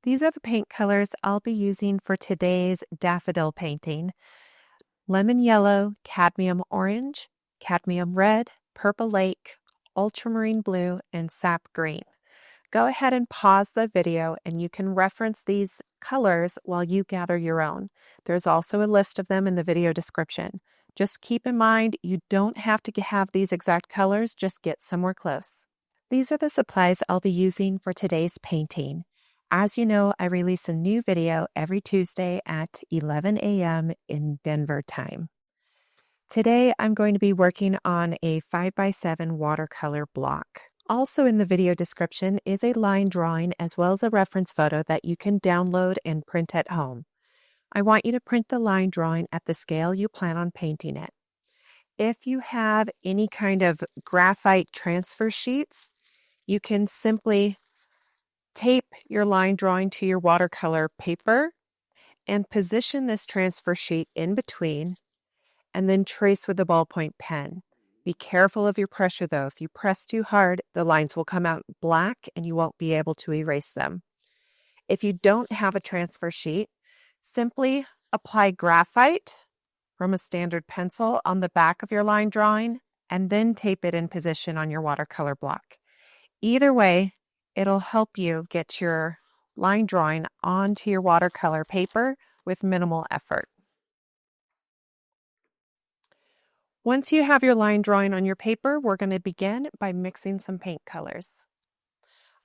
These are the paint colors I'll be using for today's daffodil painting. Lemon yellow, cadmium orange, cadmium red, purple lake, ultramarine blue, and sap green. Go ahead and pause the video and you can reference these colors while you gather your own. There's also a list of them in the video description. Just keep in mind you don't have to have these exact colors, just get somewhere close. These are the supplies I'll be using for today's painting. As you know, I release a new video every Tuesday at 11 a.m. in Denver time. Today, I'm going to be working on a 5x7 watercolor block. Also in the video description is a line drawing as well as a reference photo that you can download and print at home. I want you to print the line drawing at the scale you plan on painting it. If you have any kind of graphite transfer sheets, you can simply tape your line drawing to your watercolor paper and position this transfer sheet in between and then trace with a ballpoint pen. Be careful of your pressure though. If you press too hard, the lines will come out black and you won't be able to erase them. If you don't have a transfer sheet, simply apply graphite from a standard pencil on the back of your line drawing and then tape it in position on your watercolor block. Either way, it'll help you get your line drawing onto your watercolor paper with minimal effort. Once you have your line drawing on your paper, we're going to begin by mixing some paint colors.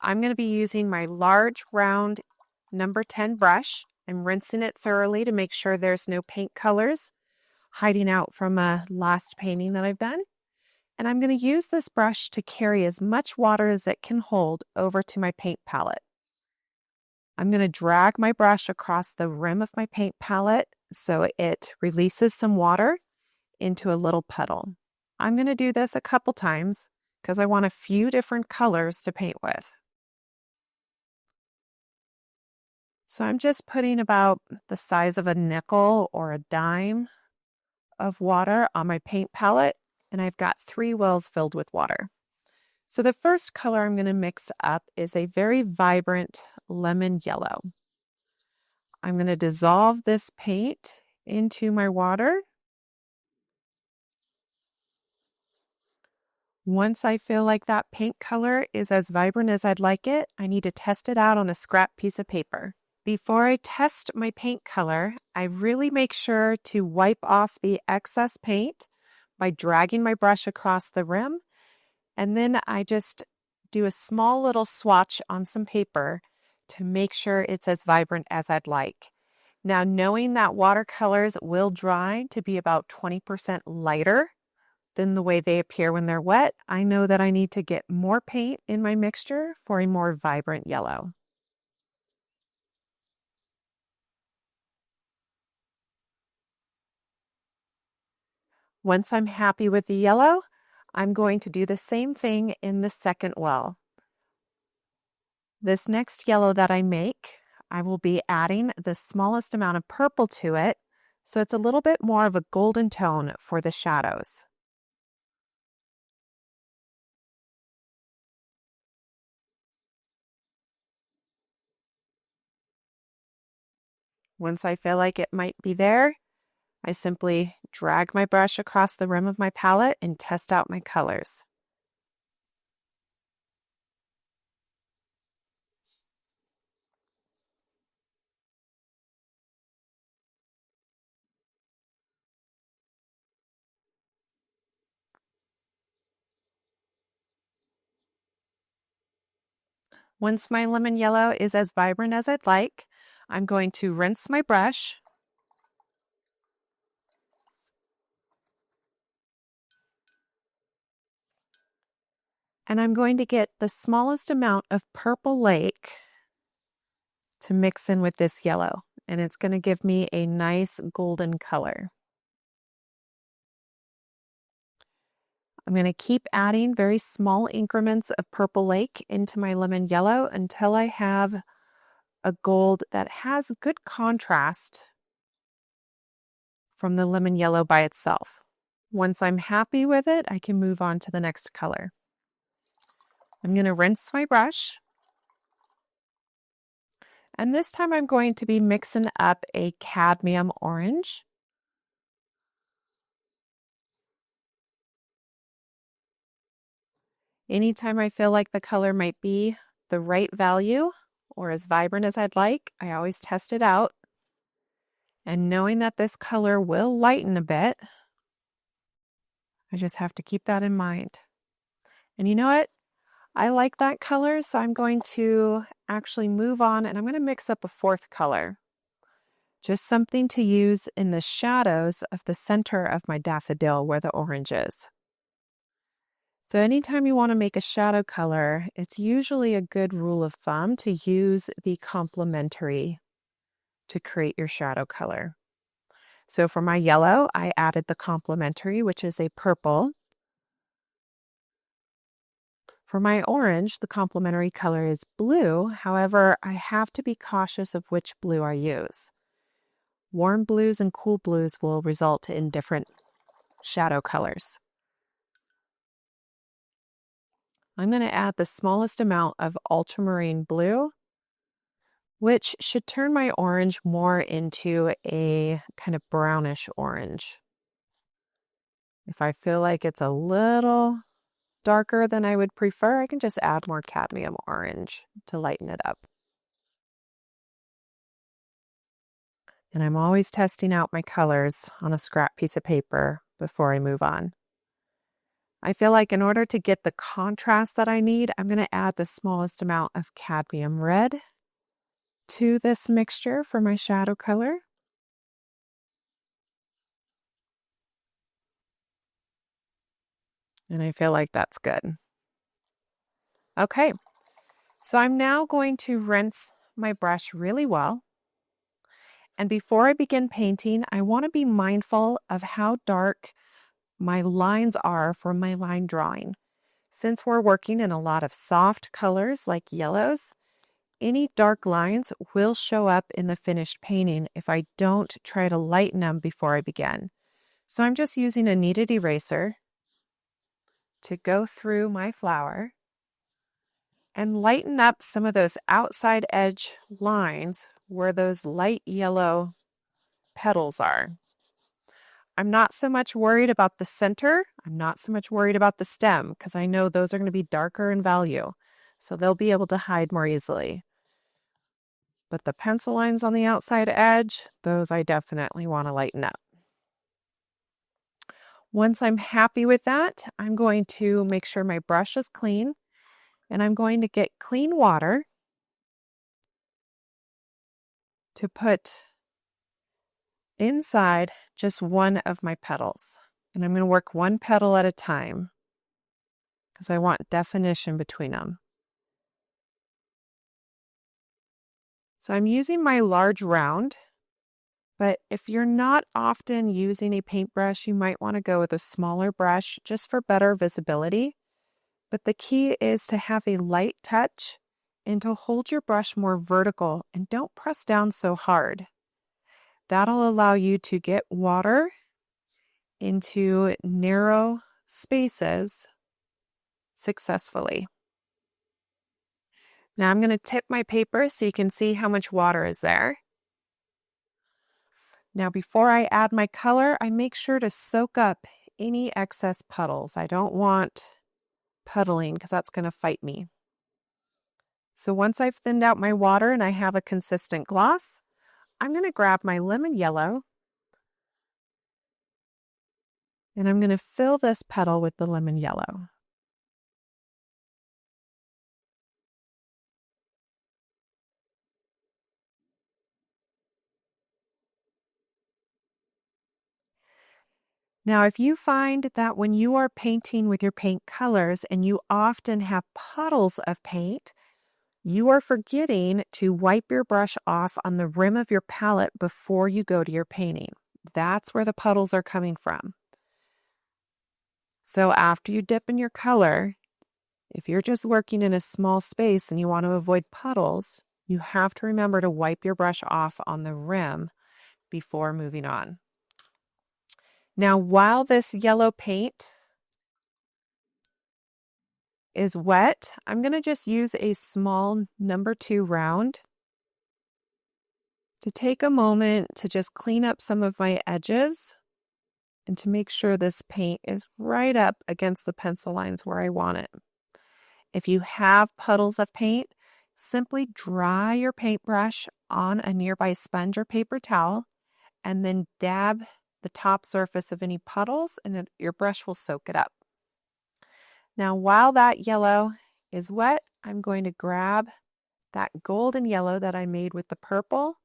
I'm going to be using my large round number 10 brush. I'm rinsing it thoroughly to make sure there's no paint colors hiding out from a last painting that I've done. And I'm going to use this brush to carry as much water as it can hold over to my paint palette. I'm going to drag my brush across the rim of my paint palette so it releases some water into a little puddle. I'm going to do this a couple times because I want a few different colors to paint with. So I'm just putting about the size of a nickel or a dime of water on my paint palette, and I've got 3 wells filled with water. So the first color I'm going to mix up is a very vibrant lemon yellow. I'm going to dissolve this paint into my water. Once I feel like that paint color is as vibrant as I'd like it, I need to test it out on a scrap piece of paper. Before I test my paint color, I really make sure to wipe off the excess paint by dragging my brush across the rim, and then I just do a small little swatch on some paper to make sure it's as vibrant as I'd like. Now, knowing that watercolors will dry to be about 20% lighter than the way they appear when they're wet, I know that I need to get more paint in my mixture for a more vibrant yellow. Once I'm happy with the yellow, I'm going to do the same thing in the second well. This next yellow that I make, I will be adding the smallest amount of purple to it, so it's a little bit more of a golden tone for the shadows. Once I feel like it might be there, I simply drag my brush across the rim of my palette and test out my colors. Once my lemon yellow is as vibrant as I'd like, I'm going to rinse my brush. And I'm going to get the smallest amount of purple lake to mix in with this yellow. And it's going to give me a nice golden color. I'm going to keep adding very small increments of purple lake into my lemon yellow until I have a gold that has good contrast from the lemon yellow by itself. Once I'm happy with it, I can move on to the next color. I'm going to rinse my brush, And this time I'm going to be mixing up a cadmium orange. Anytime I feel like the color might be the right value or as vibrant as I'd like, I always test it out. And knowing that this color will lighten a bit, I just have to keep that in mind. And you know what? I like that color, so I'm going to actually move on and I'm going to mix up a fourth color. Just something to use in the shadows of the center of my daffodil where the orange is. So anytime you want to make a shadow color, it's usually a good rule of thumb to use the complementary to create your shadow color. So for my yellow, I added the complementary, which is a purple. For my orange, the complementary color is blue. However, I have to be cautious of which blue I use. Warm blues and cool blues will result in different shadow colors. I'm going to add the smallest amount of ultramarine blue, which should turn my orange more into a kind of brownish orange. If I feel like it's a little darker than I would prefer, I can just add more cadmium orange to lighten it up. And I'm always testing out my colors on a scrap piece of paper before I move on. I feel like in order to get the contrast that I need, I'm going to add the smallest amount of cadmium red to this mixture for my shadow color. And I feel like that's good. Okay, so I'm now going to rinse my brush really well. And before I begin painting, I want to be mindful of how dark my lines are for my line drawing. Since we're working in a lot of soft colors like yellows, any dark lines will show up in the finished painting if I don't try to lighten them before I begin. So I'm just using a kneaded eraser to go through my flower and lighten up some of those outside edge lines where those light yellow petals are. I'm not so much worried about the center. I'm not so much worried about the stem because I know those are going to be darker in value. So they'll be able to hide more easily. But the pencil lines on the outside edge, those I definitely want to lighten up. Once I'm happy with that, I'm going to make sure my brush is clean and I'm going to get clean water to put inside just one of my petals. And I'm going to work one petal at a time because I want definition between them. So I'm using my large round, but if you're not often using a paintbrush, you might want to go with a smaller brush just for better visibility. But the key is to have a light touch and to hold your brush more vertical and don't press down so hard. That'll allow you to get water into narrow spaces successfully. Now I'm going to tip my paper so you can see how much water is there. Now before I add my color, I make sure to soak up any excess puddles. I don't want puddling because that's going to fight me. So once I've thinned out my water and I have a consistent gloss, I'm going to grab my lemon yellow and I'm going to fill this petal with the lemon yellow. Now, if you find that when you are painting with your paint colors and you often have puddles of paint, you are forgetting to wipe your brush off on the rim of your palette before you go to your painting. That's where the puddles are coming from. So after you dip in your color, if you're just working in a small space and you want to avoid puddles, you have to remember to wipe your brush off on the rim before moving on. Now, while this yellow paint is wet, I'm going to just use a small number 2 round to take a moment to just clean up some of my edges and to make sure this paint is right up against the pencil lines where I want it. If you have puddles of paint, simply dry your paintbrush on a nearby sponge or paper towel and then dab the top surface of any puddles and your brush will soak it up. Now, while that yellow is wet, I'm going to grab that golden yellow that I made with the purple,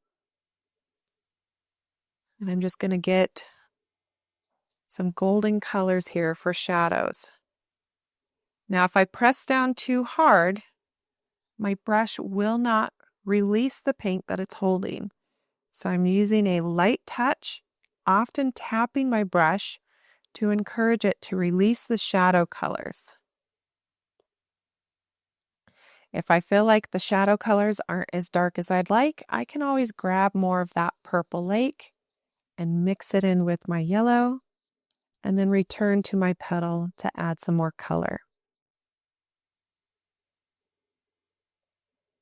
and I'm just going to get some golden colors here for shadows. Now, if I press down too hard, my brush will not release the paint that it's holding. So I'm using a light touch, often tapping my brush to encourage it to release the shadow colors. If I feel like the shadow colors aren't as dark as I'd like, I can always grab more of that purple lake and mix it in with my yellow, and then return to my petal to add some more color.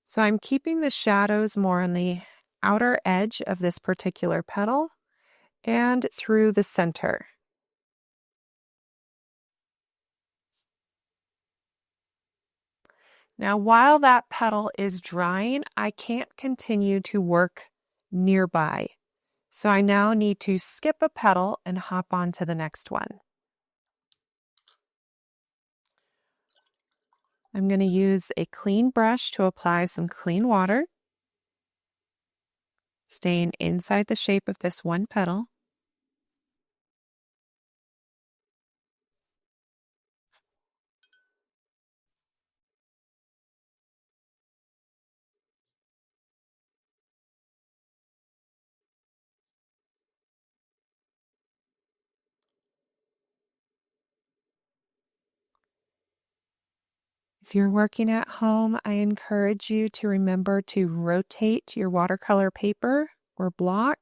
So I'm keeping the shadows more on the outer edge of this particular petal and through the center. Now, while that petal is drying, I can't continue to work nearby. So I now need to skip a petal and hop on to the next one. I'm going to use a clean brush to apply some clean water, staying inside the shape of this one petal. If you're working at home, I encourage you to remember to rotate your watercolor paper or block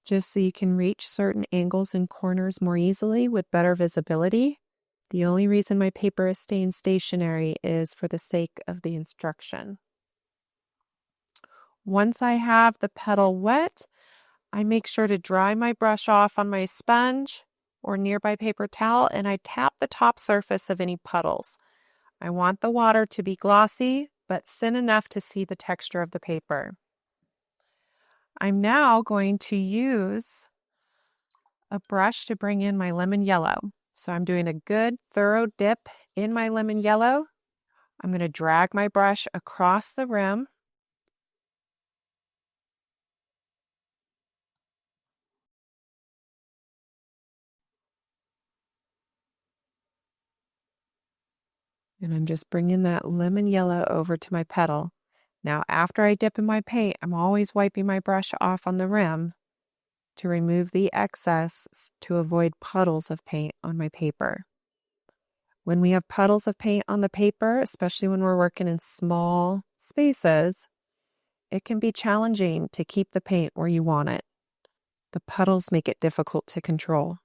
just so you can reach certain angles and corners more easily with better visibility. The only reason my paper is staying stationary is for the sake of the instruction. Once I have the petal wet, I make sure to dry my brush off on my sponge or nearby paper towel, and I tap the top surface of any puddles. I want the water to be glossy, but thin enough to see the texture of the paper. I'm now going to use a brush to bring in my lemon yellow. So I'm doing a good thorough dip in my lemon yellow. I'm going to drag my brush across the rim. And I'm just bringing that lemon yellow over to my petal. Now, after I dip in my paint, I'm always wiping my brush off on the rim to remove the excess to avoid puddles of paint on my paper. When we have puddles of paint on the paper, especially when we're working in small spaces, it can be challenging to keep the paint where you want it. The puddles make it difficult to control.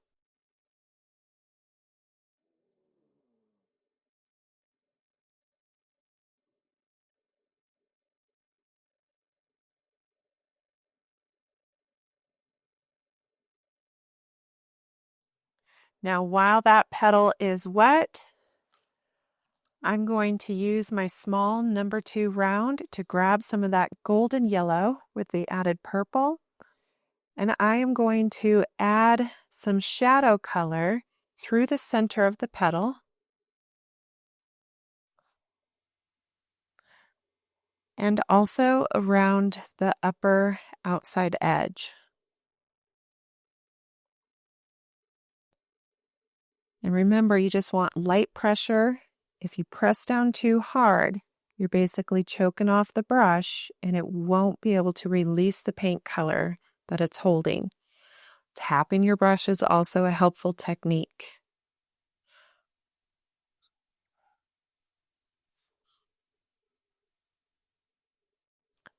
Now, while that petal is wet, I'm going to use my small number 2 round to grab some of that golden yellow with the added purple. And I am going to add some shadow color through the center of the petal. And also around the upper outside edge. And remember, you just want light pressure. If you press down too hard, you're basically choking off the brush and it won't be able to release the paint color that it's holding. Tapping your brush is also a helpful technique.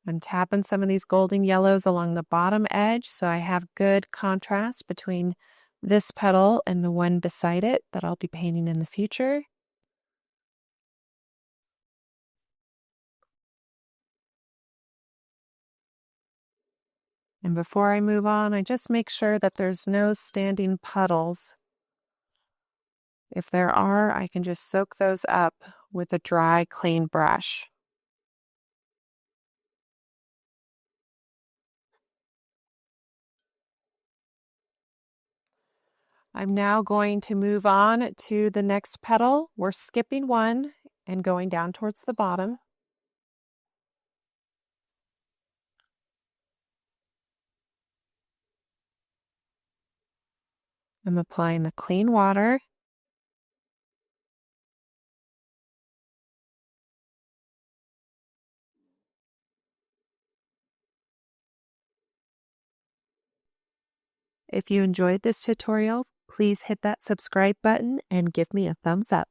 I'm tapping some of these golden yellows along the bottom edge so I have good contrast between this petal and the one beside it that I'll be painting in the future. And before I move on, I just make sure that there's no standing puddles. If there are, I can just soak those up with a dry, clean brush. I'm now going to move on to the next petal. We're skipping one and going down towards the bottom. I'm applying the clean water. If you enjoyed this tutorial, please hit that subscribe button and give me a thumbs up.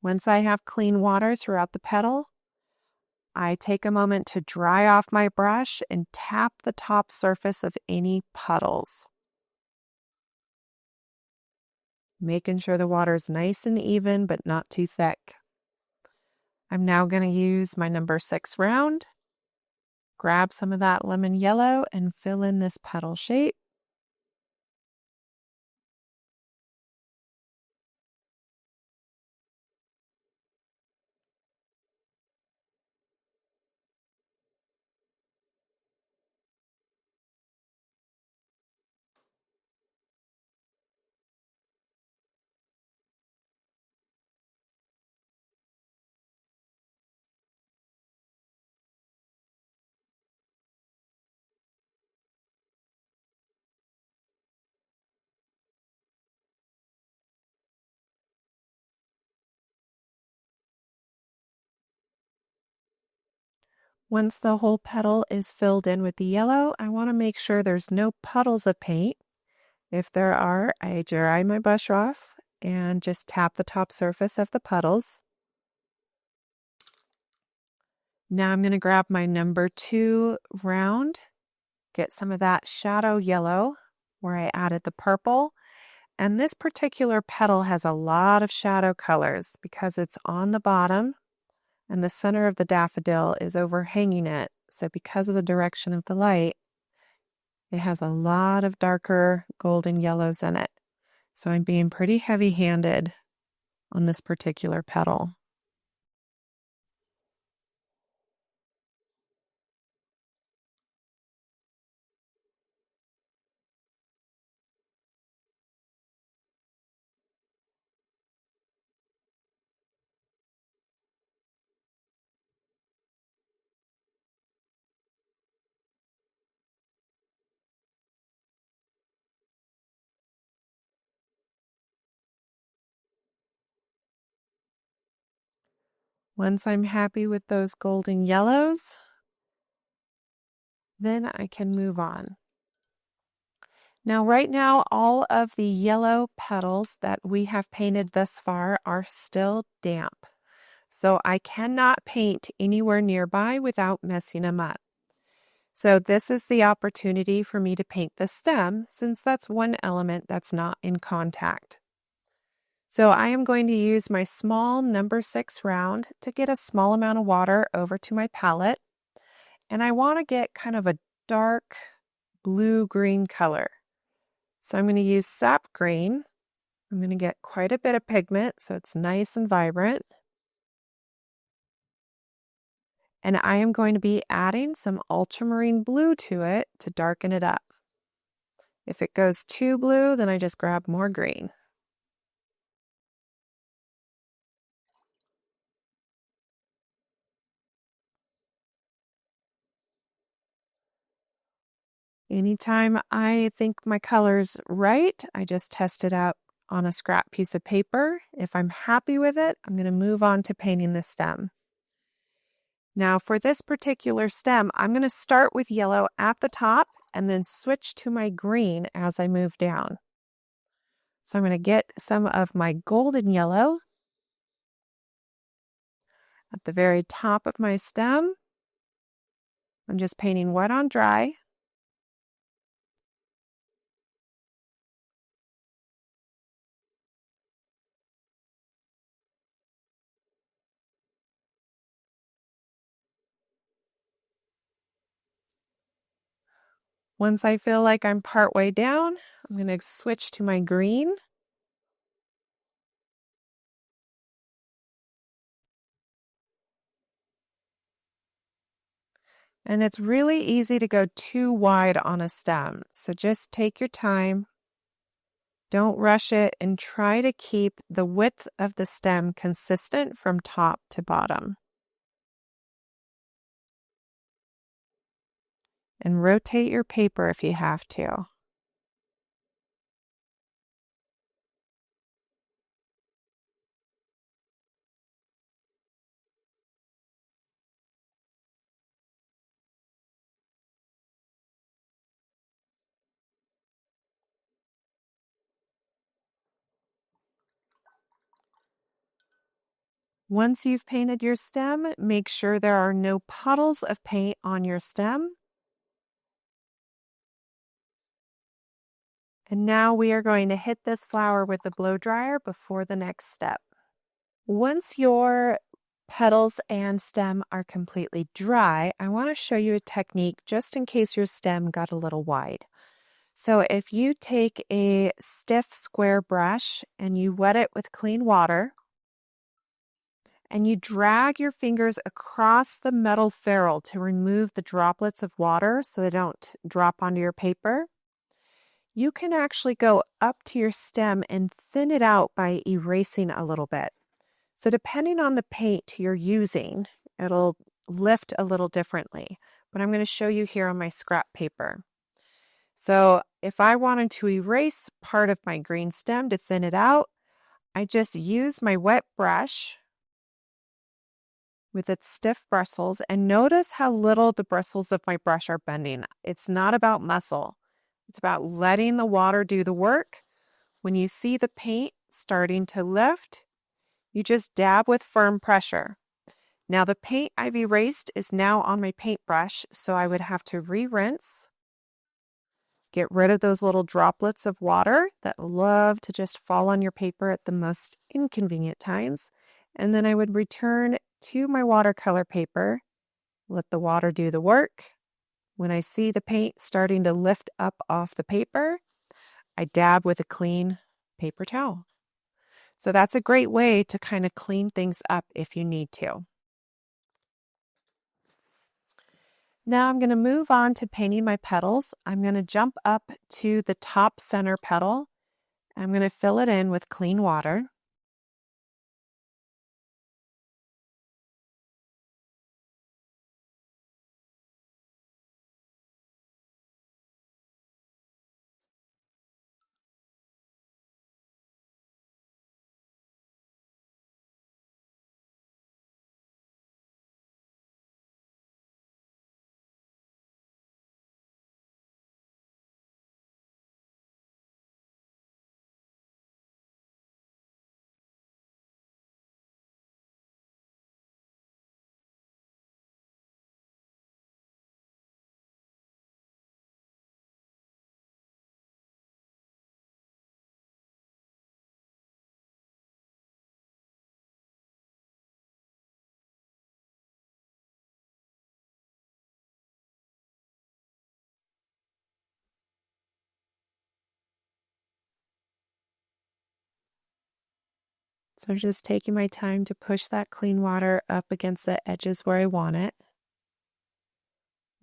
Once I have clean water throughout the petal, I take a moment to dry off my brush and tap the top surface of any puddles, making sure the water is nice and even but not too thick. I'm now going to use my number 6 round, grab some of that lemon yellow and fill in this petal shape. Once the whole petal is filled in with the yellow, I want to make sure there's no puddles of paint. If there are, I dry my brush off and just tap the top surface of the puddles. Now I'm going to grab my number 2 round, get some of that shadow yellow where I added the purple. And this particular petal has a lot of shadow colors because it's on the bottom and the center of the daffodil is overhanging it. So because of the direction of the light, it has a lot of darker golden yellows in it. So I'm being pretty heavy-handed on this particular petal. Once I'm happy with those golden yellows, then I can move on. Now, right now, all of the yellow petals that we have painted thus far are still damp. So I cannot paint anywhere nearby without messing them up. So this is the opportunity for me to paint the stem, since that's one element that's not in contact. So I am going to use my small number 6 round to get a small amount of water over to my palette. And I want to get kind of a dark blue-green color. So I'm going to use Sap Green. I'm going to get quite a bit of pigment so it's nice and vibrant. And I am going to be adding some ultramarine blue to it to darken it up. If it goes too blue, then I just grab more green. Anytime I think my color's right, I just test it out on a scrap piece of paper. If I'm happy with it, I'm going to move on to painting the stem. Now for this particular stem, I'm going to start with yellow at the top and then switch to my green as I move down. So I'm going to get some of my golden yellow at the very top of my stem. I'm just painting wet on dry. Once I feel like I'm partway down, I'm going to switch to my green. And it's really easy to go too wide on a stem, so just take your time. Don't rush it and try to keep the width of the stem consistent from top to bottom. And rotate your paper if you have to. Once you've painted your stem, make sure there are no puddles of paint on your stem. And now we are going to hit this flower with the blow dryer before the next step. Once your petals and stem are completely dry, I want to show you a technique just in case your stem got a little wide. So if you take a stiff square brush and you wet it with clean water, and you drag your fingers across the metal ferrule to remove the droplets of water so they don't drop onto your paper, you can actually go up to your stem and thin it out by erasing a little bit. So depending on the paint you're using, it'll lift a little differently. But I'm going to show you here on my scrap paper. So if I wanted to erase part of my green stem to thin it out, I just use my wet brush with its stiff bristles, and notice how little the bristles of my brush are bending. It's not about muscle. It's about letting the water do the work. When you see the paint starting to lift, you just dab with firm pressure. Now the paint I've erased is now on my paintbrush, so I would have to re-rinse, get rid of those little droplets of water that love to just fall on your paper at the most inconvenient times, and then I would return to my watercolor paper, let the water do the work. When I see the paint starting to lift up off the paper, I dab with a clean paper towel. So that's a great way to kind of clean things up if you need to. Now I'm going to move on to painting my petals. I'm going to jump up to the top center petal. I'm going to fill it in with clean water. So I'm just taking my time to push that clean water up against the edges where I want it.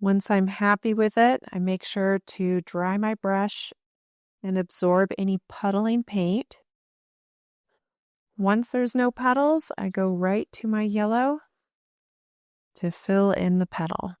Once I'm happy with it, I make sure to dry my brush and absorb any puddling paint. Once there's no petals, I go right to my yellow to fill in the petal.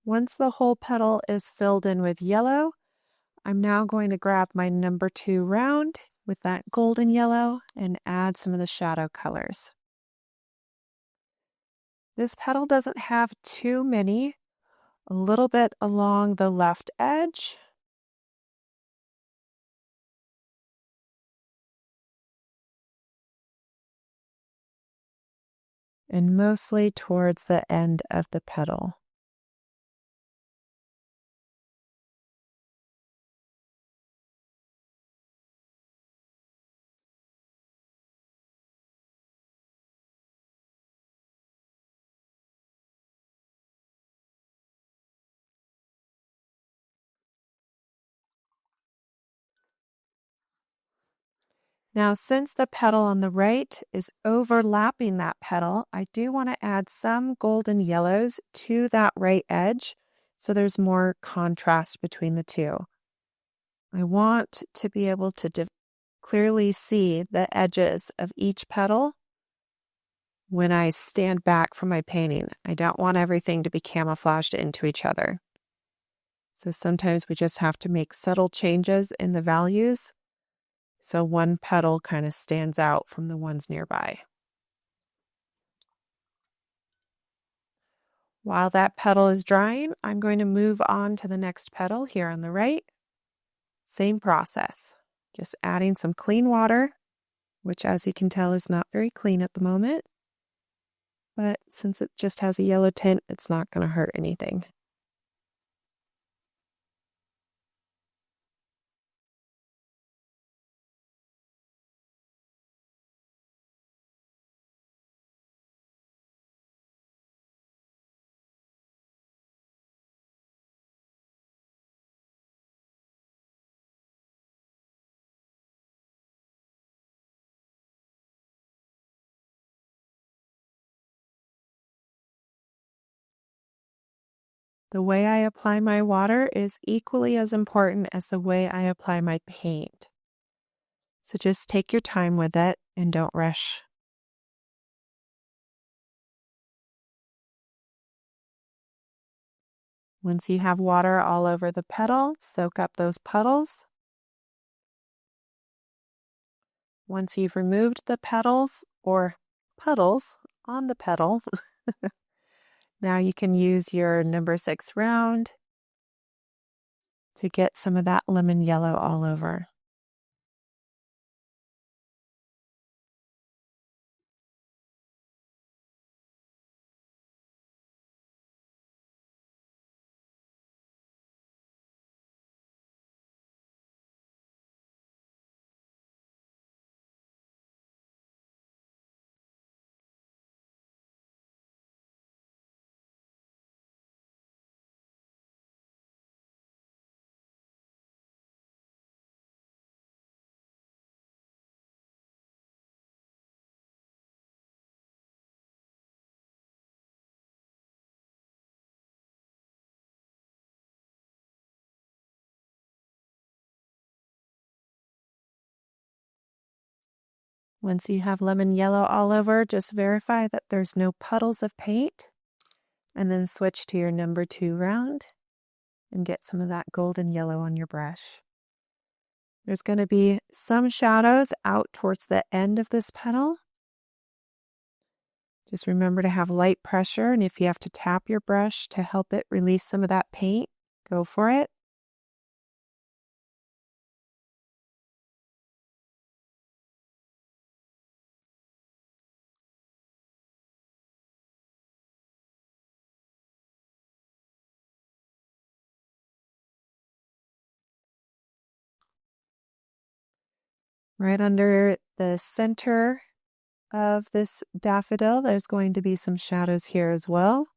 Once the whole petal is filled in with yellow, I'm now going to grab my number 2 round with that golden yellow and add some of the shadow colors. This petal doesn't have too many, a little bit along the left edge. And mostly towards the end of the petal. Now, since the petal on the right is overlapping that petal, I do want to add some golden yellows to that right edge so there's more contrast between the two. I want to be able to clearly see the edges of each petal when I stand back from my painting. I don't want everything to be camouflaged into each other. So sometimes we just have to make subtle changes in the values so one petal kind of stands out from the ones nearby. While that petal is drying, I'm going to move on to the next petal here on the right. Same process, just adding some clean water, which as you can tell is not very clean at the moment. But since it just has a yellow tint, it's not going to hurt anything. The way I apply my water is equally as important as the way I apply my paint. So just take your time with it and don't rush. Once you have water all over the petal, soak up those puddles. Once you've removed the petals or puddles on the petal, now you can use your number 6 round to get some of that lemon yellow all over. Once you have lemon yellow all over, just verify that there's no puddles of paint, and then switch to your number 2 round and get some of that golden yellow on your brush. There's going to be some shadows out towards the end of this petal. Just remember to have light pressure, and if you have to tap your brush to help it release some of that paint, go for it. Right under the center of this daffodil, there's going to be some shadows here as well.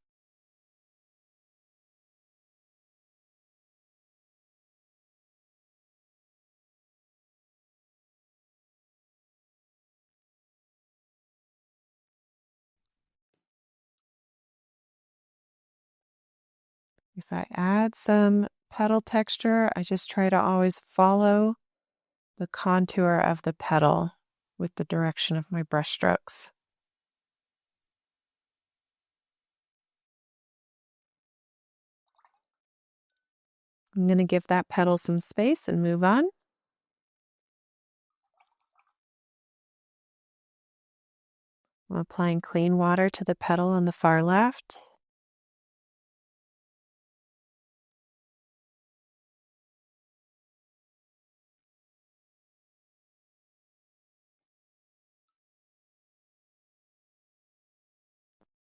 If I add some petal texture, I just try to always follow the contour of the petal with the direction of my brush strokes. I'm going to give that petal some space and move on. I'm applying clean water to the petal on the far left.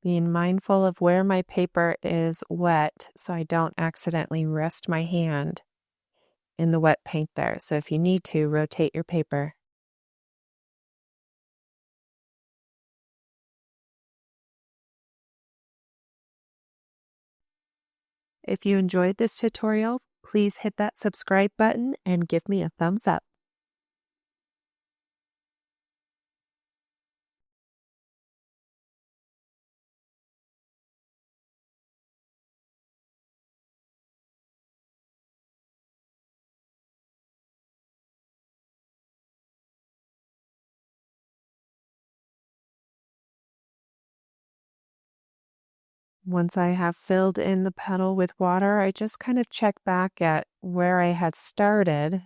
Being mindful of where my paper is wet so I don't accidentally rest my hand in the wet paint there. So if you need to, rotate your paper. If you enjoyed this tutorial, please hit that subscribe button and give me a thumbs up. Once I have filled in the petal with water, I just kind of check back at where I had started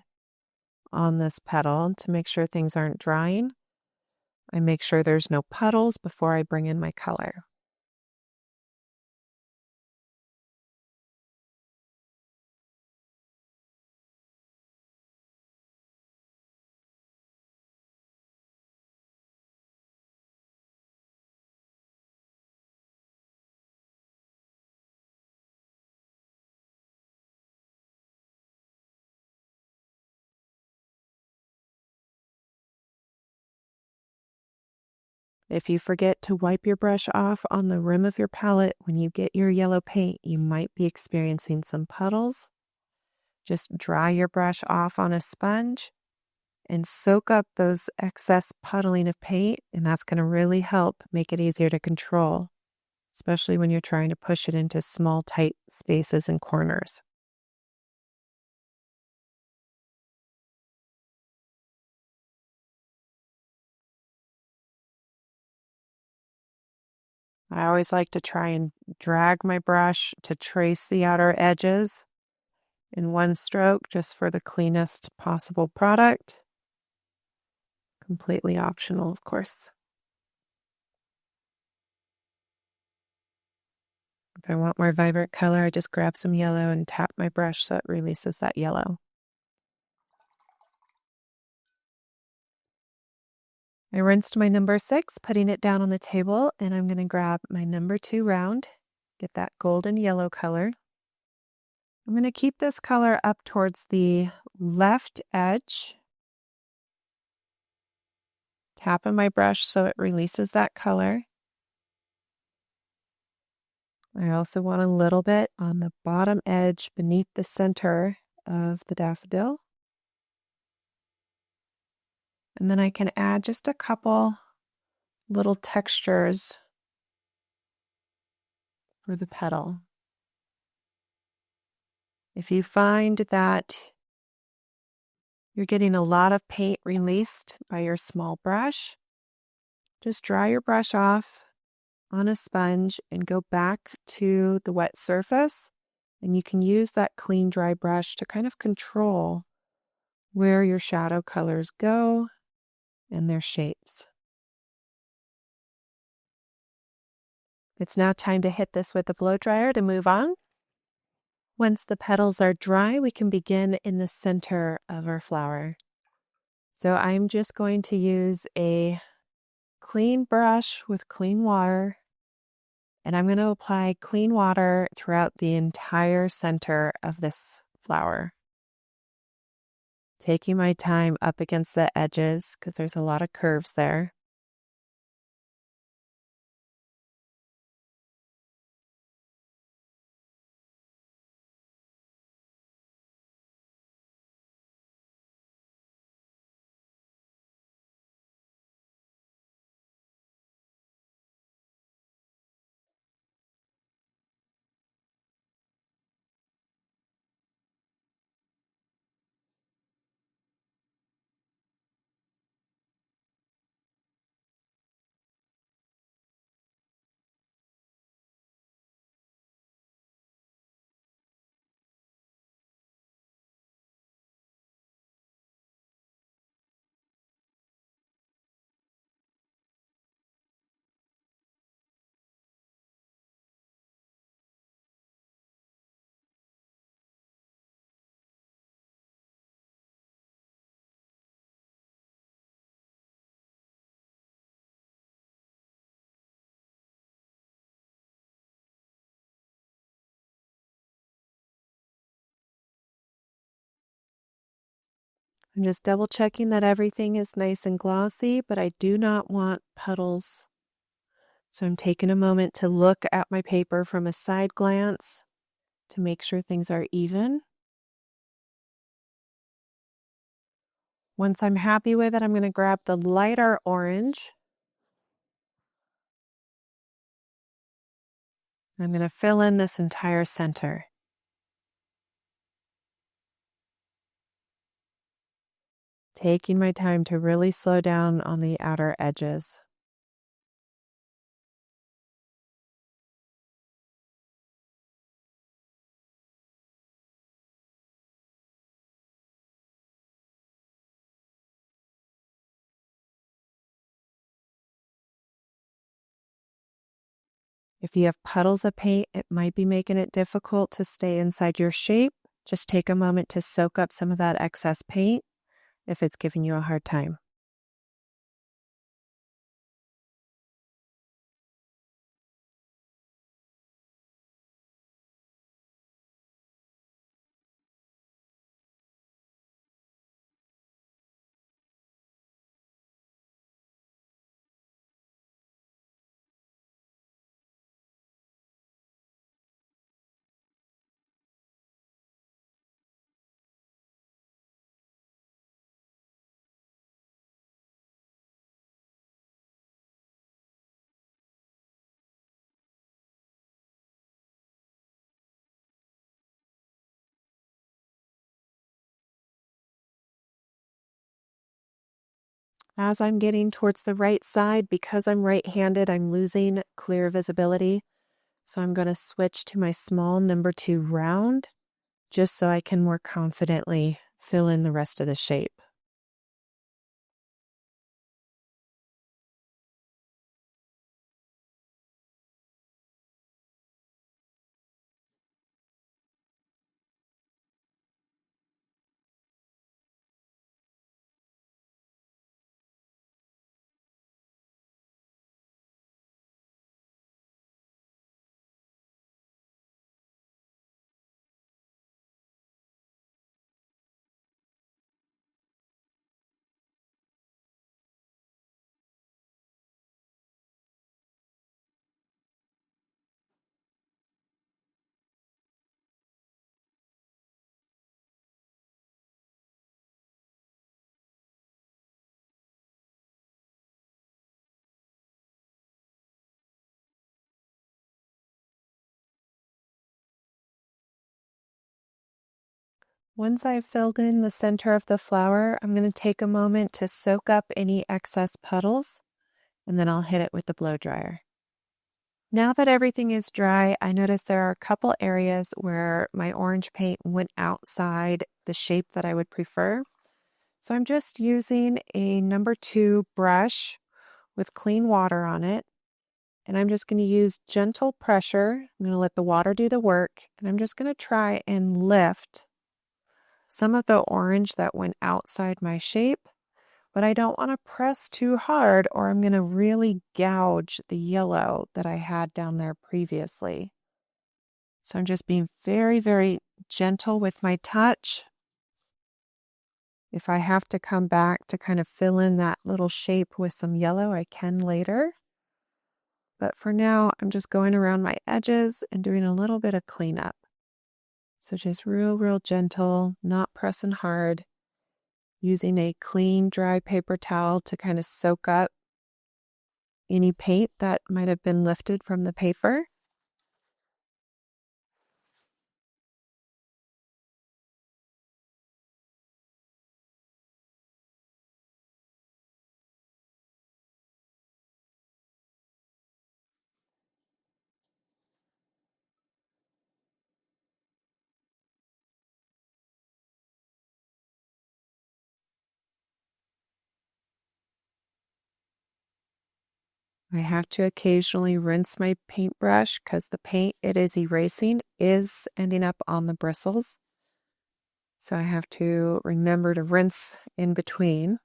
on this petal to make sure things aren't drying. I make sure there's no puddles before I bring in my color. If you forget to wipe your brush off on the rim of your palette when you get your yellow paint, you might be experiencing some puddles. Just dry your brush off on a sponge and soak up those excess puddling of paint, and that's going to really help make it easier to control, especially when you're trying to push it into small, tight spaces and corners. I always like to try and drag my brush to trace the outer edges in one stroke just for the cleanest possible product. Completely optional, of course. If I want more vibrant color, I just grab some yellow and tap my brush so it releases that yellow. I rinsed my number 6, putting it down on the table, and I'm going to grab my number 2 round, get that golden yellow color. I'm going to keep this color up towards the left edge. Tapping my brush so it releases that color. I also want a little bit on the bottom edge beneath the center of the daffodil. And then I can add just a couple little textures for the petal. If you find that you're getting a lot of paint released by your small brush, just dry your brush off on a sponge and go back to the wet surface. And you can use that clean, dry brush to kind of control where your shadow colors go and their shapes. It's now time to hit this with a blow dryer to move on. Once the petals are dry, we can begin in the center of our flower. So I'm just going to use a clean brush with clean water, and I'm going to apply clean water throughout the entire center of this flower. Taking my time up against the edges because there's a lot of curves there. I'm just double checking that everything is nice and glossy, but I do not want puddles. So I'm taking a moment to look at my paper from a side glance to make sure things are even. Once I'm happy with it, I'm going to grab the lighter orange. I'm going to fill in this entire center. Taking my time to really slow down on the outer edges. If you have puddles of paint, it might be making it difficult to stay inside your shape. Just take a moment to soak up some of that excess paint if it's giving you a hard time. As I'm getting towards the right side, because I'm right-handed, I'm losing clear visibility. So I'm going to switch to my small number 2 round, just so I can more confidently fill in the rest of the shape. Once I've filled in the center of the flower, I'm going to take a moment to soak up any excess puddles, and then I'll hit it with the blow dryer. Now that everything is dry, I notice there are a couple areas where my orange paint went outside the shape that I would prefer. So I'm just using a number 2 brush with clean water on it. And I'm just going to use gentle pressure. I'm going to let the water do the work. And I'm just going to try and lift some of the orange that went outside my shape. But I don't want to press too hard or I'm going to really gouge the yellow that I had down there previously. So I'm just being very, very gentle with my touch. If I have to come back to kind of fill in that little shape with some yellow, I can later. But for now, I'm just going around my edges and doing a little bit of cleanup. So just real gentle, not pressing hard, using a clean, dry paper towel to kind of soak up any paint that might have been lifted from the paper. I have to occasionally rinse my paintbrush because the paint it is erasing is ending up on the bristles. So I have to remember to rinse in between.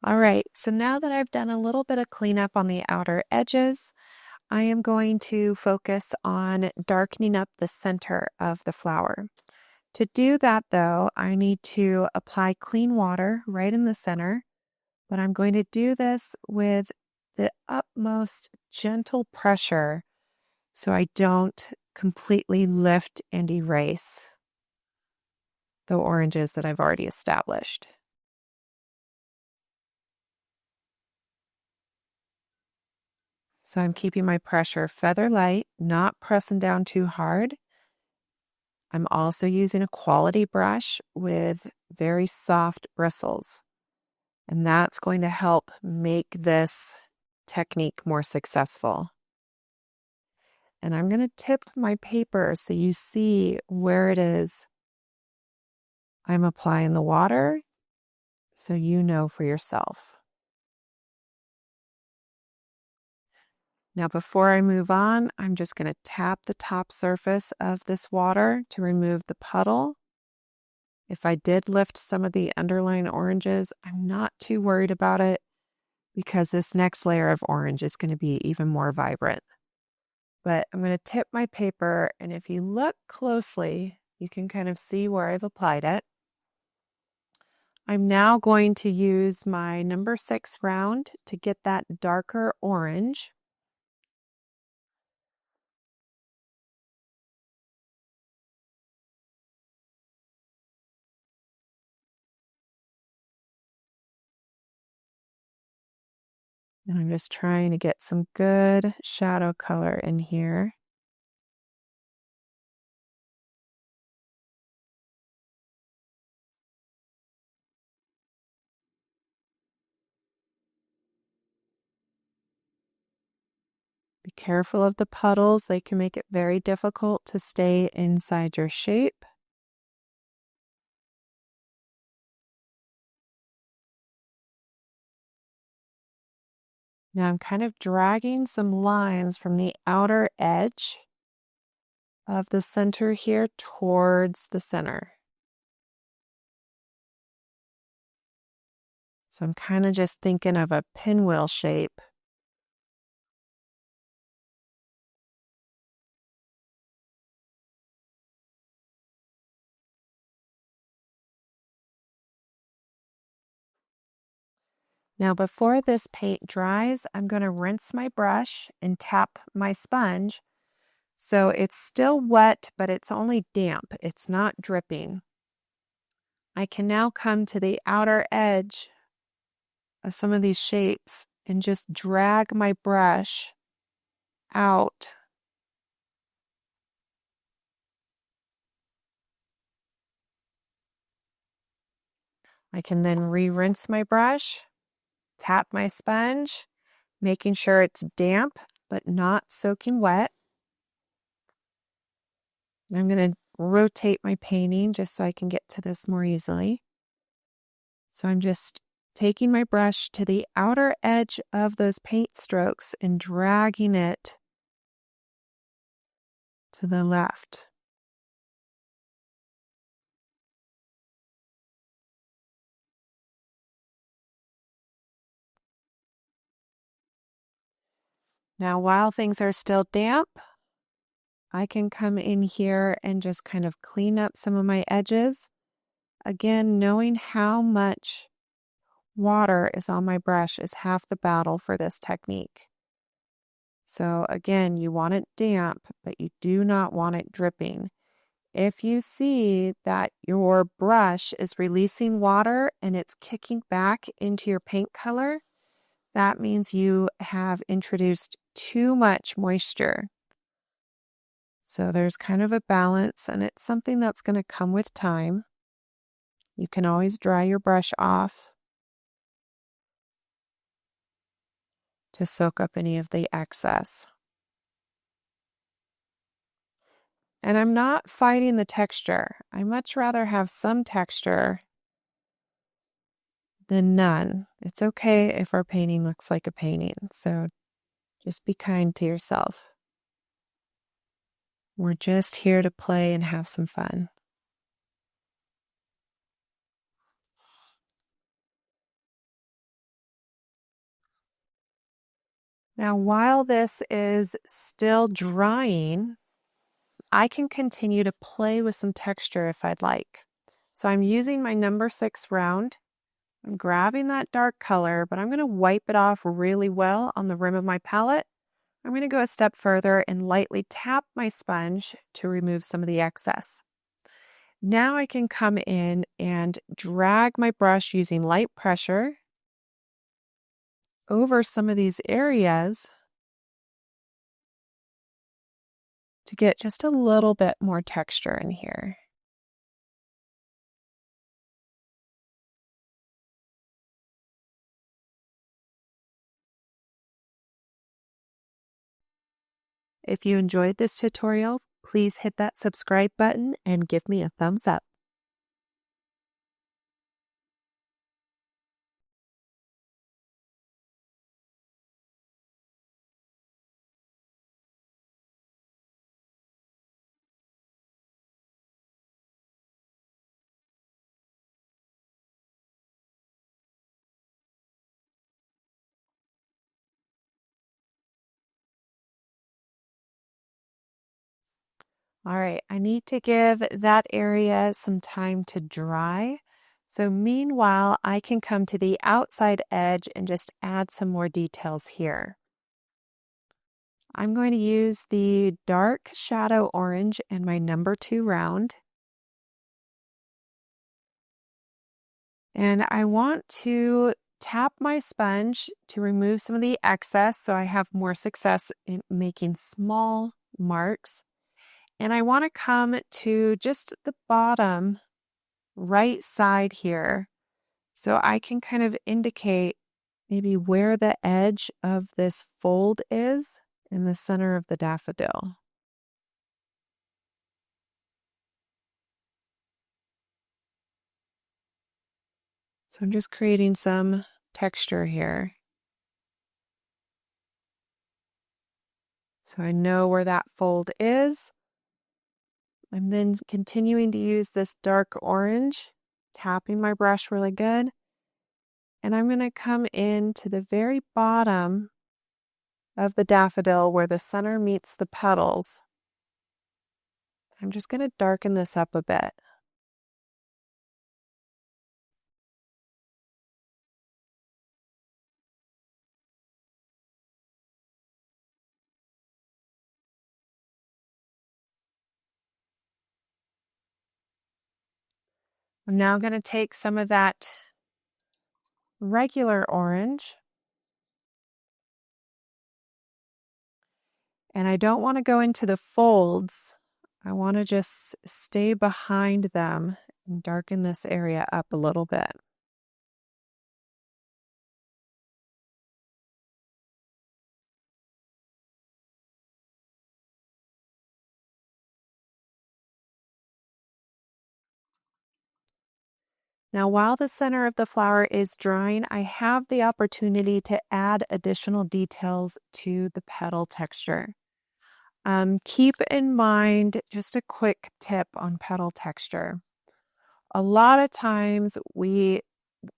All right, so now that I've done a little bit of cleanup on the outer edges, I am going to focus on darkening up the center of the flower. To do that, though, I need to apply clean water right in the center, but I'm going to do this with the utmost gentle pressure so I don't completely lift and erase the oranges that I've already established. So I'm keeping my pressure feather light, not pressing down too hard. I'm also using a quality brush with very soft bristles, and that's going to help make this technique more successful. And I'm going to tip my paper so you see where it is I'm applying the water, so you know for yourself. Now, before I move on, I'm just going to tap the top surface of this water to remove the puddle. If I did lift some of the underlying oranges, I'm not too worried about it because this next layer of orange is going to be even more vibrant. But I'm going to tip my paper, and if you look closely, you can kind of see where I've applied it. I'm now going to use my number 6 round to get that darker orange. And I'm just trying to get some good shadow color in here. Be careful of the puddles. They can make it very difficult to stay inside your shape. Now I'm kind of dragging some lines from the outer edge of the center here towards the center. So I'm kind of just thinking of a pinwheel shape. Now before this paint dries, I'm going to rinse my brush and tap my sponge. So it's still wet, but it's only damp. It's not dripping. I can now come to the outer edge of some of these shapes and just drag my brush out. I can then re-rinse my brush, tap my sponge, making sure it's damp but not soaking wet. I'm going to rotate my painting just so I can get to this more easily. So I'm just taking my brush to the outer edge of those paint strokes and dragging it to the left. Now, while things are still damp, I can come in here and just kind of clean up some of my edges. Again, knowing how much water is on my brush is half the battle for this technique. So again, you want it damp, but you do not want it dripping. If you see that your brush is releasing water and it's kicking back into your paint color, that means you have introduced too much moisture. So there's kind of a balance, and it's something that's going to come with time. You can always dry your brush off to soak up any of the excess. And I'm not fighting the texture. I much rather have some texture than none. It's okay if our painting looks like a painting, so just be kind to yourself. We're just here to play and have some fun. Now, while this is still drying, I can continue to play with some texture if I'd like. So I'm using my number 6 round. I'm grabbing that dark color, but I'm going to wipe it off really well on the rim of my palette. I'm going to go a step further and lightly tap my sponge to remove some of the excess. Now I can come in and drag my brush using light pressure over some of these areas to get just a little bit more texture in here. If you enjoyed this tutorial, please hit that subscribe button and give me a thumbs up. All right, I need to give that area some time to dry. So meanwhile, I can come to the outside edge and just add some more details here. I'm going to use the dark shadow orange in my number 2 round. And I want to tap my sponge to remove some of the excess so I have more success in making small marks. And I want to come to just the bottom right side here so I can kind of indicate maybe where the edge of this fold is in the center of the daffodil. So I'm just creating some texture here. So I know where that fold is. I'm then continuing to use this dark orange, tapping my brush really good. And I'm going to come in to the very bottom of the daffodil where the center meets the petals. I'm just going to darken this up a bit. I'm now going to take some of that regular orange, and I don't want to go into the folds. I want to just stay behind them and darken this area up a little bit. Now, while the center of the flower is drying, I have the opportunity to add additional details to the petal texture. Keep in mind just a quick tip on petal texture. A lot of times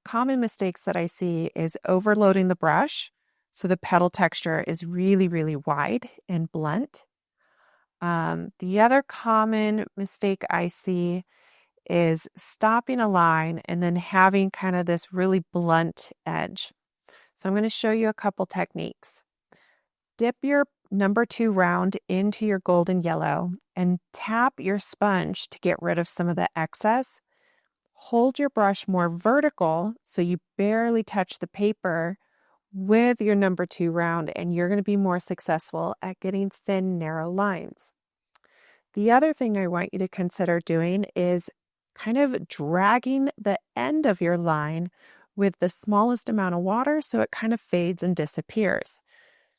common mistakes that I see is overloading the brush. So the petal texture is really, really wide and blunt. The other common mistake I see is stopping a line and then having kind of this really blunt edge. So I'm going to show you a couple techniques. Dip your number 2 round into your golden yellow and tap your sponge to get rid of some of the excess. Hold your brush more vertical so you barely touch the paper with your number 2 round, and you're going to be more successful at getting thin, narrow lines. The other thing I want you to consider doing is kind of dragging the end of your line with the smallest amount of water so it kind of fades and disappears.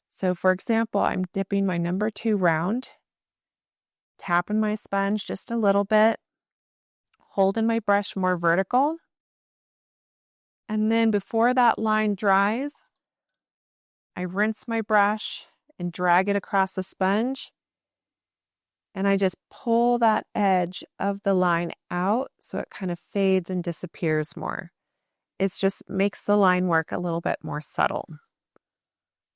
So for example, I'm dipping my number 2 round, tapping my sponge just a little bit, holding my brush more vertical, and then before that line dries, I rinse my brush and drag it across the sponge. And I just pull that edge of the line out so it kind of fades and disappears more. It just makes the line work a little bit more subtle.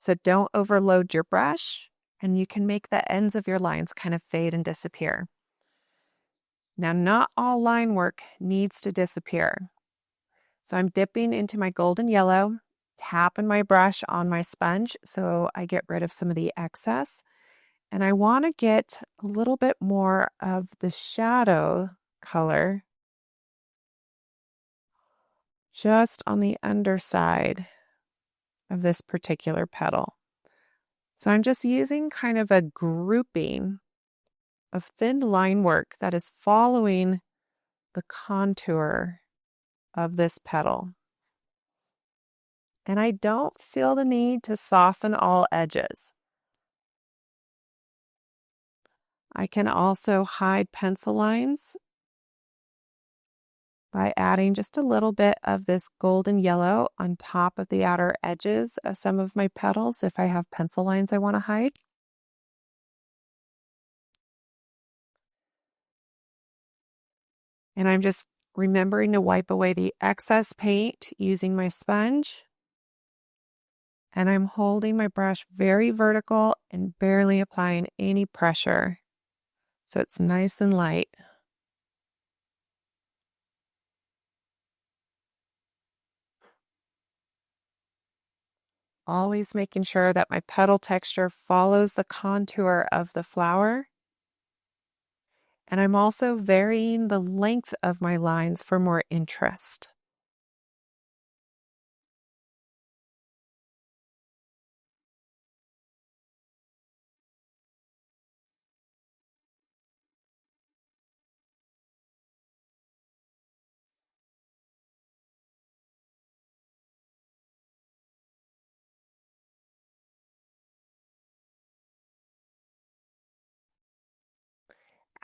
So don't overload your brush, and you can make the ends of your lines kind of fade and disappear. Now, not all line work needs to disappear. So I'm dipping into my golden yellow, tapping my brush on my sponge so I get rid of some of the excess. And I want to get a little bit more of the shadow color just on the underside of this particular petal. So I'm just using kind of a grouping of thin line work that is following the contour of this petal. And I don't feel the need to soften all edges. I can also hide pencil lines by adding just a little bit of this golden yellow on top of the outer edges of some of my petals if I have pencil lines I want to hide. And I'm just remembering to wipe away the excess paint using my sponge. And I'm holding my brush very vertical and barely applying any pressure, so it's nice and light. Always making sure that my petal texture follows the contour of the flower. And I'm also varying the length of my lines for more interest.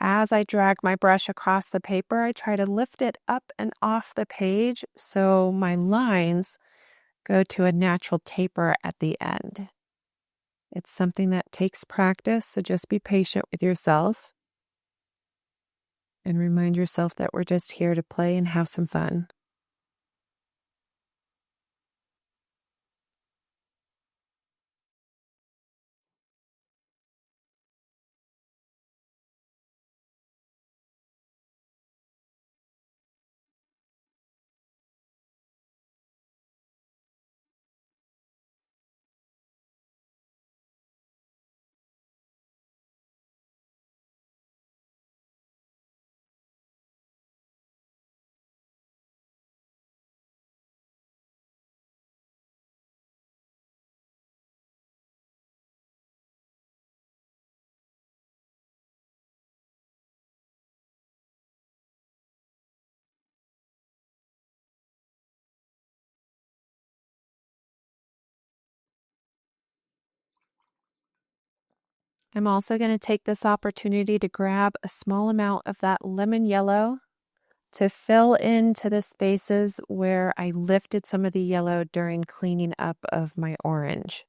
As I drag my brush across the paper, I try to lift it up and off the page so my lines go to a natural taper at the end. It's something that takes practice, so just be patient with yourself and remind yourself that we're just here to play and have some fun. I'm also going to take this opportunity to grab a small amount of that lemon yellow to fill into the spaces where I lifted some of the yellow during cleaning up of my orange.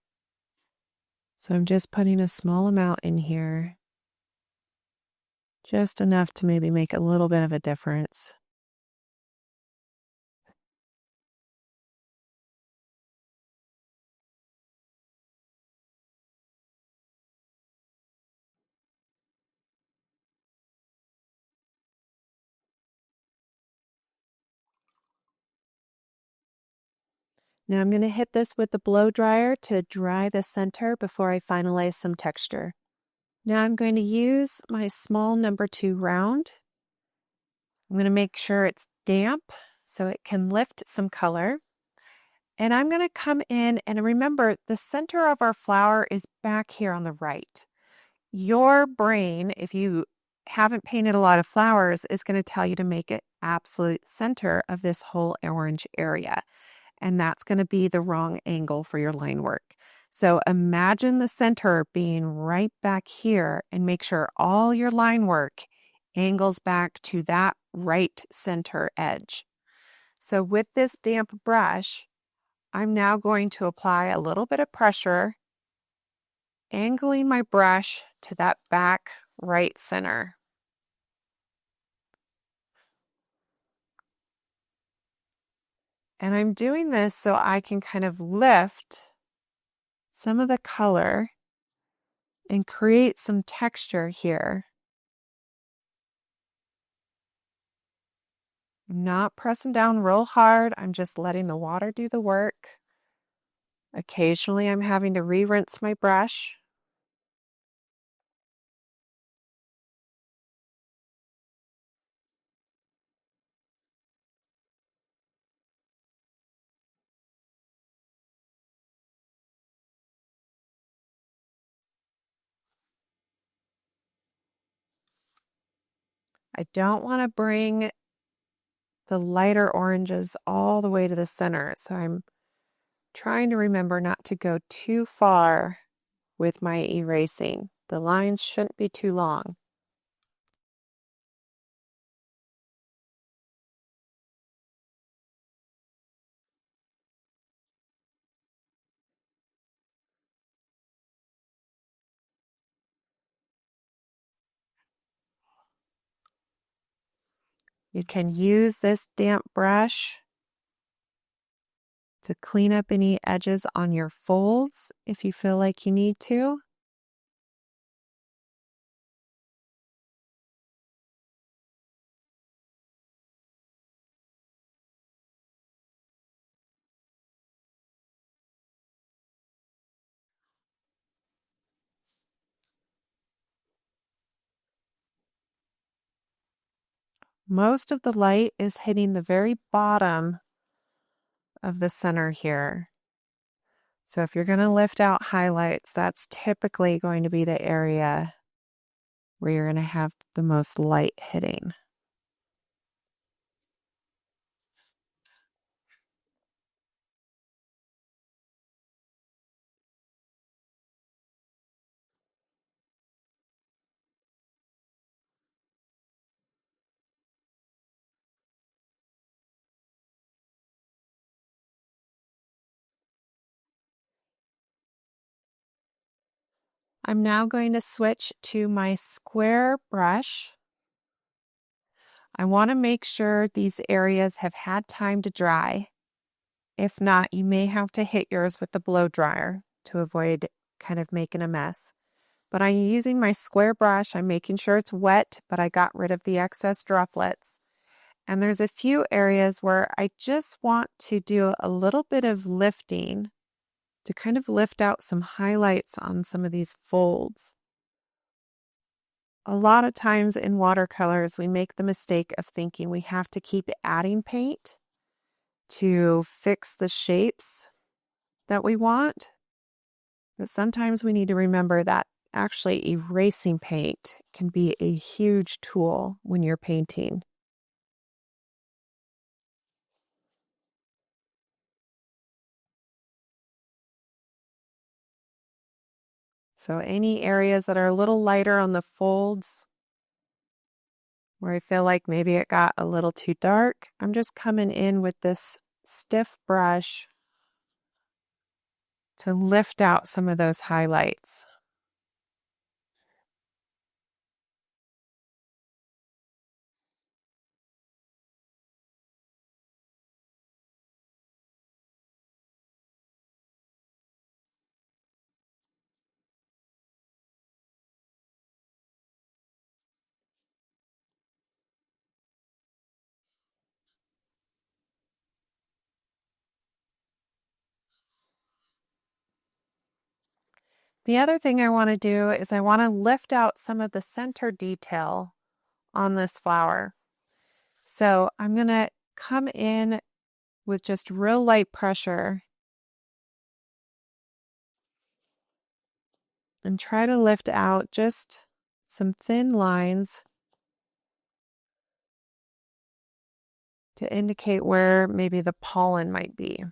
So I'm just putting a small amount in here, just enough to maybe make a little bit of a difference. Now I'm going to hit this with the blow dryer to dry the center before I finalize some texture. Now I'm going to use my small number 2 round. I'm going to make sure it's damp so it can lift some color. And I'm going to come in and remember the center of our flower is back here on the right. Your brain, if you haven't painted a lot of flowers, is going to tell you to make it absolute center of this whole orange area. And that's going to be the wrong angle for your line work. So imagine the center being right back here and make sure all your line work angles back to that right center edge. So with this damp brush, I'm now going to apply a little bit of pressure, angling my brush to that back right center. And I'm doing this so I can kind of lift some of the color and create some texture here. I'm not pressing down real hard. I'm just letting the water do the work. Occasionally, I'm having to re-rinse my brush. I don't want to bring the lighter oranges all the way to the center, so I'm trying to remember not to go too far with my erasing. The lines shouldn't be too long. You can use this damp brush to clean up any edges on your folds if you feel like you need to. Most of the light is hitting the very bottom of the center here. So if you're going to lift out highlights, that's typically going to be the area where you're going to have the most light hitting. I'm now going to switch to my square brush. I want to make sure these areas have had time to dry. If not, you may have to hit yours with the blow dryer to avoid kind of making a mess. But I'm using my square brush. I'm making sure it's wet, but I got rid of the excess droplets. And there's a few areas where I just want to do a little bit of lifting to kind of lift out some highlights on some of these folds. A lot of times in watercolors, we make the mistake of thinking we have to keep adding paint to fix the shapes that we want. But sometimes we need to remember that actually erasing paint can be a huge tool when you're painting. So any areas that are a little lighter on the folds, where I feel like maybe it got a little too dark, I'm just coming in with this stiff brush to lift out some of those highlights. The other thing I want to do is I want to lift out some of the center detail on this flower. So I'm going to come in with just real light pressure and try to lift out just some thin lines to indicate where maybe the pollen might be.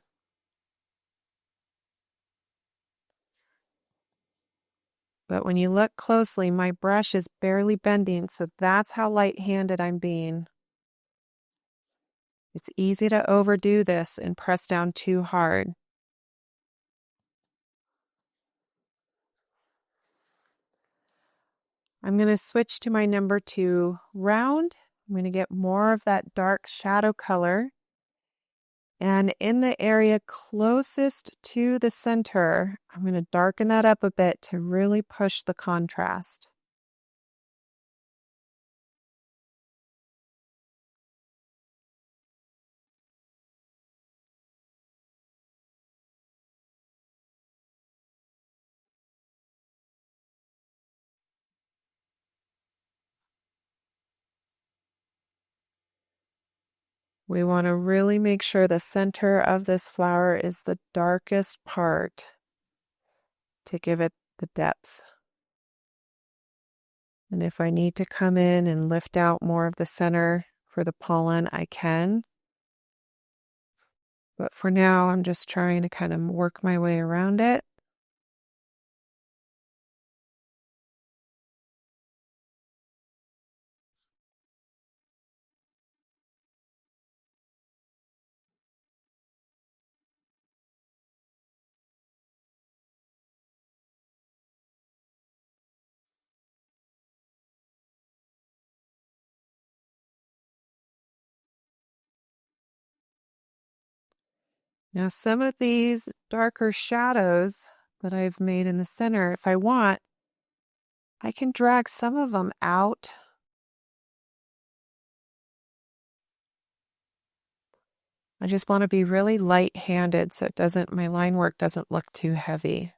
But when you look closely, my brush is barely bending, so that's how light-handed I'm being. It's easy to overdo this and press down too hard. I'm going to switch to my number 2 round. I'm going to get more of that dark shadow color And in the area closest to the center, I'm going to darken that up a bit to really push the contrast. We want to really make sure the center of this flower is the darkest part to give it the depth. And if I need to come in and lift out more of the center for the pollen, I can. But for now, I'm just trying to kind of work my way around it. Now, some of these darker shadows that I've made in the center, if I want, I can drag some of them out. I just want to be really light-handed so my line work doesn't look too heavy.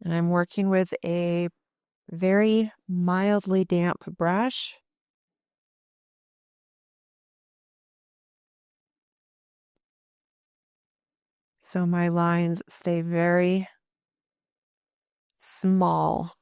And I'm working with a very mildly damp brush. So my lines stay very small.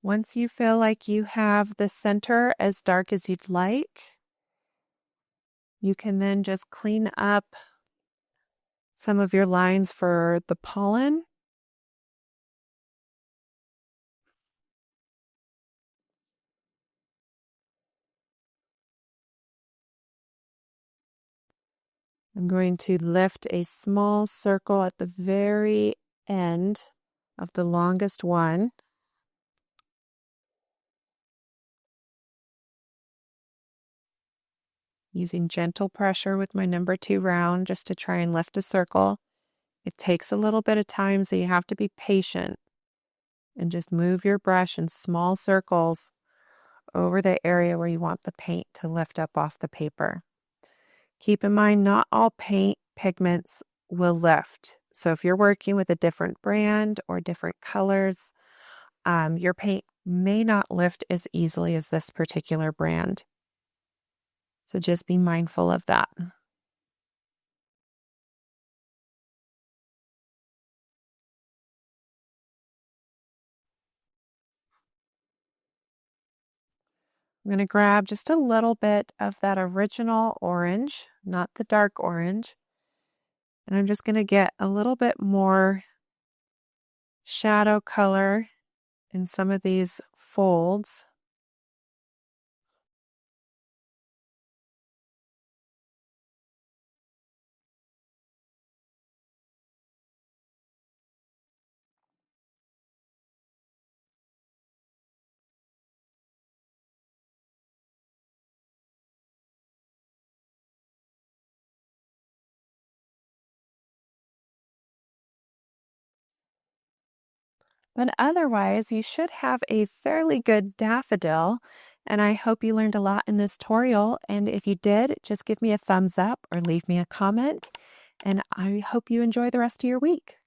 Once you feel like you have the center as dark as you'd like, you can then just clean up some of your lines for the pollen. I'm going to lift a small circle at the very end of the longest one. Using gentle pressure with my number 2 round just to try and lift a circle. It takes a little bit of time, so you have to be patient and just move your brush in small circles over the area where you want the paint to lift up off the paper. Keep in mind, not all paint pigments will lift. So if you're working with a different brand or different colors, your paint may not lift as easily as this particular brand. So just be mindful of that. I'm going to grab just a little bit of that original orange, not the dark orange, and I'm just going to get a little bit more shadow color in some of these folds. But otherwise, you should have a fairly good daffodil, and I hope you learned a lot in this tutorial. And if you did, just give me a thumbs up or leave me a comment, and I hope you enjoy the rest of your week.